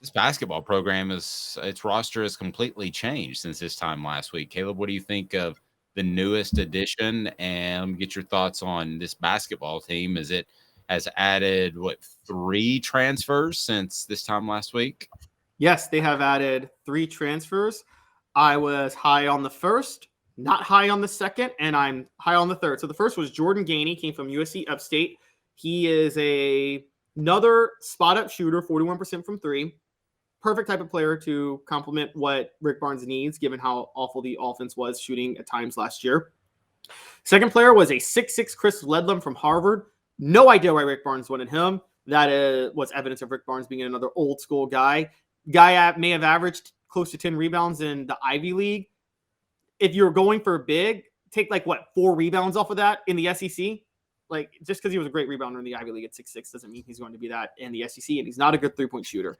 This basketball program its roster has completely changed since this time last week. Caleb, what do you think of the newest addition? And let me get your thoughts on this basketball team as it has added, 3 transfers since this time last week? Yes, they have added 3 transfers. I was high on the first, not high on the second, and I'm high on the third. So the first was Jordan Gainey, came from USC Upstate. He is another spot-up shooter, 41% from 3. Perfect type of player to complement what Rick Barnes needs, given how awful the offense was shooting at times last year. Second player was a 6'6" Chris Ledlum from Harvard. No idea why Rick Barnes wanted him. That was evidence of Rick Barnes being another old school guy. Guy may have averaged close to 10 rebounds in the Ivy League. If you're going for big, take 4 rebounds off of that in the SEC. Just because he was a great rebounder in the Ivy League at 6'6" doesn't mean he's going to be that in the SEC, and he's not a good three-point shooter.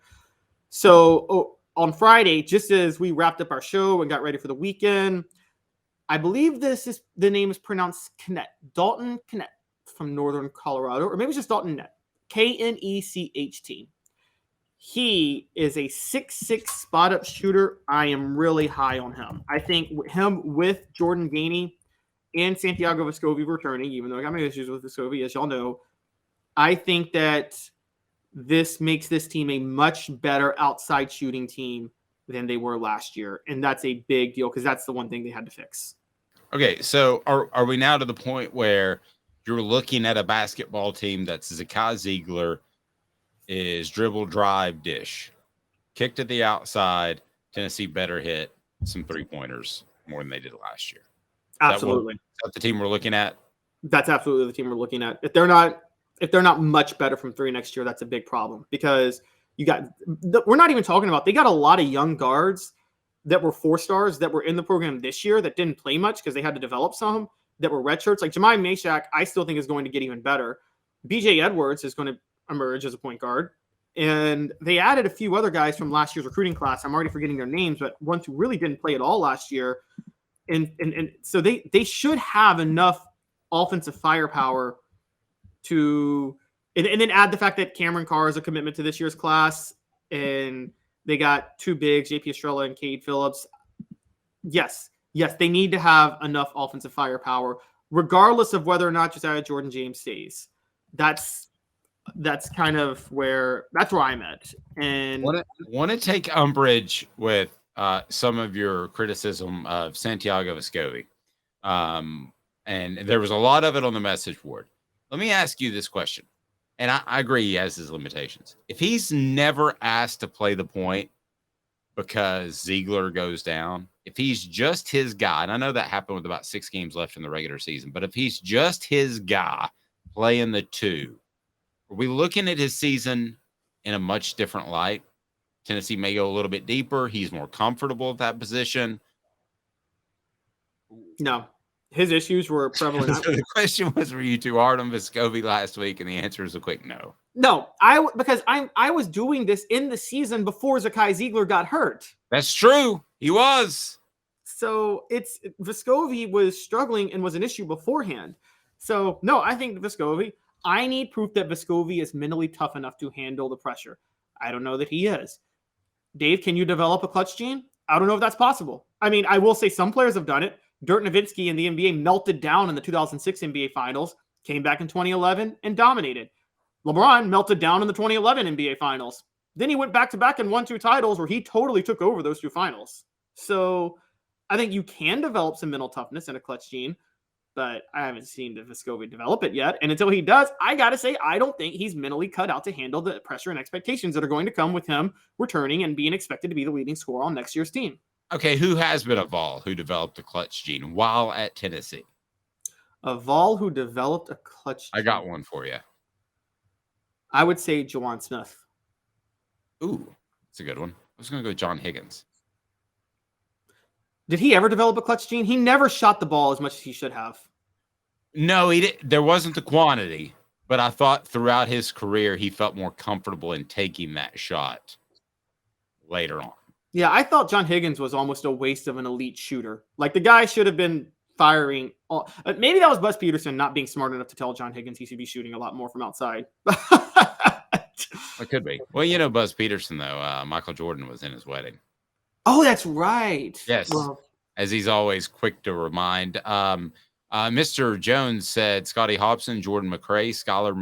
So on Friday, just as we wrapped up our show and got ready for the weekend, I believe the name is pronounced Knecht, Dalton Knecht from Northern Colorado, or maybe it's just Dalton Knecht, Knecht. He is a 6'6" spot-up shooter. I am really high on him. I think him with Jordan Gainey and Santiago Vescovi returning, even though I got my issues with Vescovi, as y'all know, I think that this makes this team a much better outside shooting team than they were last year. And that's a big deal because that's the one thing they had to fix. Okay, so are we now to the point where you're looking at a basketball team that's Zakai Ziegler is dribble, drive, dish, kick to the outside, Tennessee better hit some three-pointers more than they did last year? Absolutely. Is that the team we're looking at? That's absolutely the team we're looking at. If they're not much better from 3 next year, that's a big problem because we're not even talking about, they got a lot of young guards that were 4-stars that were in the program this year that didn't play much because they had to develop some that were redshirts. Like Jemai Mashak, I still think is going to get even better. BJ Edwards is going to emerge as a point guard. And they added a few other guys from last year's recruiting class. I'm already forgetting their names, but ones who really didn't play at all last year. And so they should have enough offensive firepower to and then add the fact that Cameron Carr is a commitment to this year's class, and they got 2 bigs, JP Estrella and Cade Phillips. Yes, they need to have enough offensive firepower, regardless of whether or not Josiah Jordan James stays. That's kind of where I'm at. And want to take umbrage with some of your criticism of Santiago Vescovi. And there was a lot of it on the message board. Let me ask you this question. And I agree he has his limitations. If he's never asked to play the point because Ziegler goes down, if he's just his guy, and I know that happened with about 6 games left in the regular season, but if he's just his guy playing the 2, are we looking at his season in a much different light? Tennessee may go a little bit deeper. He's more comfortable at that position. No. His issues were prevalent. So the question was, were you too hard on Vescovi last week? And the answer is a quick no. No, because I was doing this in the season before Zakai Ziegler got hurt. That's true. He was. So Vescovi was struggling and was an issue beforehand. So no, I think Vescovi, I need proof that Vescovi is mentally tough enough to handle the pressure. I don't know that he is. Dave, can you develop a clutch gene? I don't know if that's possible. I mean, I will say some players have done it. Dirk Nowitzki in the NBA melted down in the 2006 NBA Finals, came back in 2011 and dominated. LeBron melted down in the 2011 NBA Finals. Then he went back-to-back and won 2 titles where he totally took over those 2 finals. So I think you can develop some mental toughness in a clutch gene, but I haven't seen Vescovi develop it yet. And until he does, I got to say, I don't think he's mentally cut out to handle the pressure and expectations that are going to come with him returning and being expected to be the leading scorer on next year's team. Okay, who has been a Vol who developed a clutch gene while at Tennessee? A Vol who developed a clutch gene. I got one for you. I would say Juwan Smith. Ooh, that's a good one. I was going to go John Higgins. Did he ever develop a clutch gene? He never shot the ball as much as he should have. No, he did. There wasn't the quantity, but I thought throughout his career he felt more comfortable in taking that shot later on. Yeah, I thought John Higgins was almost a waste of an elite shooter. Like, the guy should have been firing. Maybe that was Buzz Peterson not being smart enough to tell John Higgins he should be shooting a lot more from outside. It could be. Well, Buzz Peterson, though, Michael Jordan was in his wedding. Oh, that's right. Yes. Well, as he's always quick to remind. Mr. Jones said Scotty Hobson, Jordan McRae, Skylar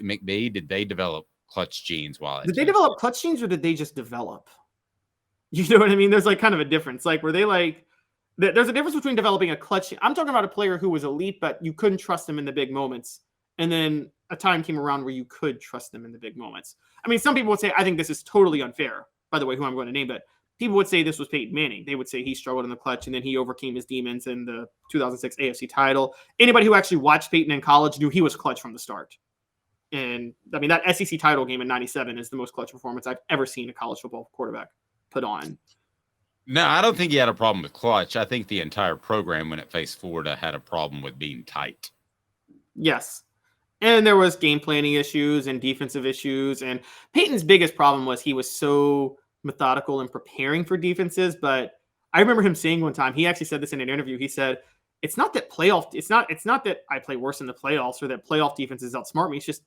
McBee, did they develop clutch genes while at did they develop clutch genes or did they just develop? You know what I mean? There's like kind of a difference. Like, were they like, there's a difference between developing a clutch. I'm talking about a player who was elite, but you couldn't trust him in the big moments. And then a time came around where you could trust them in the big moments. I mean, some people would say, I think this is totally unfair, by the way, who I'm going to name, but people would say this was Peyton Manning. They would say he struggled in the clutch and then he overcame his demons in the 2006 AFC title. Anybody who actually watched Peyton in college knew he was clutch from the start. And I mean, that SEC title game in 97 is the most clutch performance I've ever seen a college football quarterback put on. No, I don't think he had a problem with clutch. I think the entire program, when it faced Florida, had a problem with being tight. Yes. And there was game planning issues and defensive issues. And Peyton's biggest problem was he was so methodical in preparing for defenses. But I remember him saying one time, he actually said this in an interview. He said, it's not that I play worse in the playoffs or that playoff defenses outsmart me. It's just,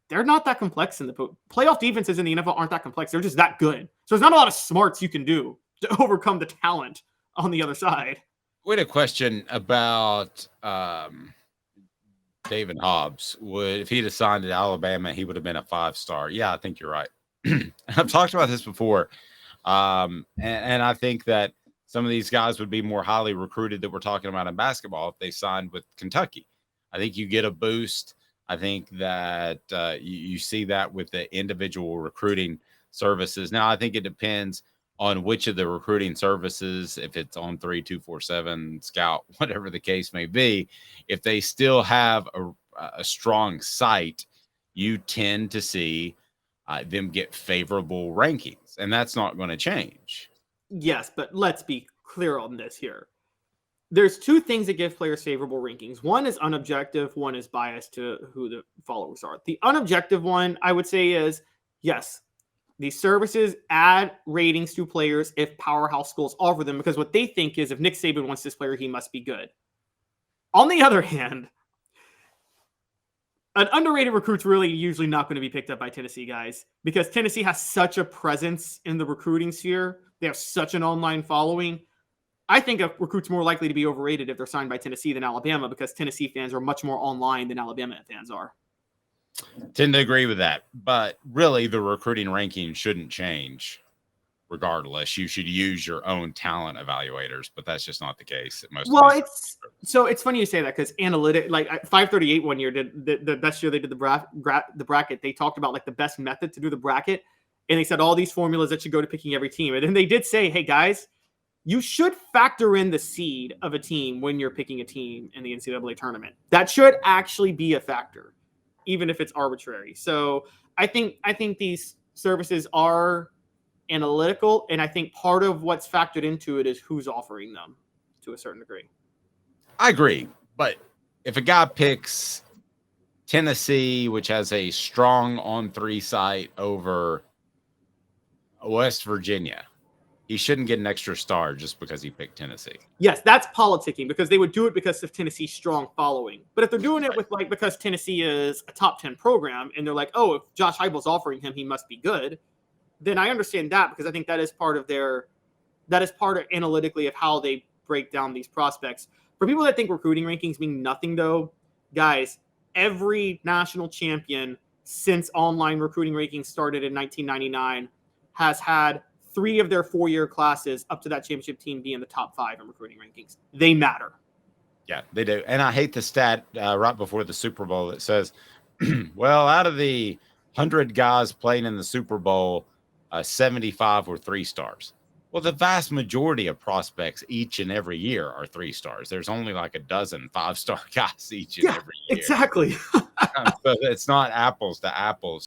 they're not that complex in the playoff defenses in the NFL aren't that complex. They're just that good. So there's not a lot of smarts you can do to overcome the talent on the other side. We had a question about David Hobbs. If he'd have signed at Alabama, he would have been a 5-star. Yeah, I think you're right. I've talked about this before. And I think that some of these guys would be more highly recruited that we're talking about in basketball if they signed with Kentucky. I think you get a boost. I think that you see that with the individual recruiting services. Now, I think it depends on which of the recruiting services, if it's on 3, 2, 4, 7, Scout, whatever the case may be, if they still have a strong site, you tend to see them get favorable rankings, and that's not going to change. Yes, but let's be clear on this here. There's two things that give players favorable rankings. One is unobjective, one is biased to who the followers are. The unobjective one, I would say, is yes, these services add ratings to players if powerhouse schools offer them, because what they think is if Nick Saban wants this player, he must be good. On the other hand, an underrated recruit's really usually not going to be picked up by Tennessee guys because Tennessee has such a presence in the recruiting sphere. They have such an online following. I think a recruit's more likely to be overrated if they're signed by Tennessee than Alabama because Tennessee fans are much more online than Alabama fans are. Tend to agree with that, but really the recruiting ranking shouldn't change regardless. You should use your own talent evaluators, but that's just not the case. It's funny you say that because analytic, like 538 one year did the best year they did the bracket. They talked about like the best method to do the bracket, and they said all these formulas that should go to picking every team. And then they did say, hey guys, you should factor in the seed of a team when you're picking a team in the NCAA tournament. That should actually be a factor, even if it's arbitrary. So I think these services are analytical, and I think part of what's factored into it is who's offering them to a certain degree. I agree, but if a guy picks Tennessee, which has a strong on-3 site over West Virginia, he shouldn't get an extra star just because he picked Tennessee. Yes, that's politicking because they would do it because of Tennessee's strong following. But if they're doing it with because Tennessee is a top 10 program and they're like, oh, if Josh Heupel's offering him, he must be good, then I understand that because I think that is part of analytically of how they break down these prospects. For people that think recruiting rankings mean nothing though, guys, every national champion since online recruiting rankings started in 1999 has had 3 of their 4-year classes up to that championship team be in the top 5 in recruiting rankings. They matter. Yeah, they do. And I hate the stat right before the Super Bowl that says, well, out of the 100 guys playing in the Super Bowl, 75 were 3 stars. Well, the vast majority of prospects each and every year are 3 stars. There's only like a dozen 5-star guys each and every year. Exactly. So it's not apples to apples.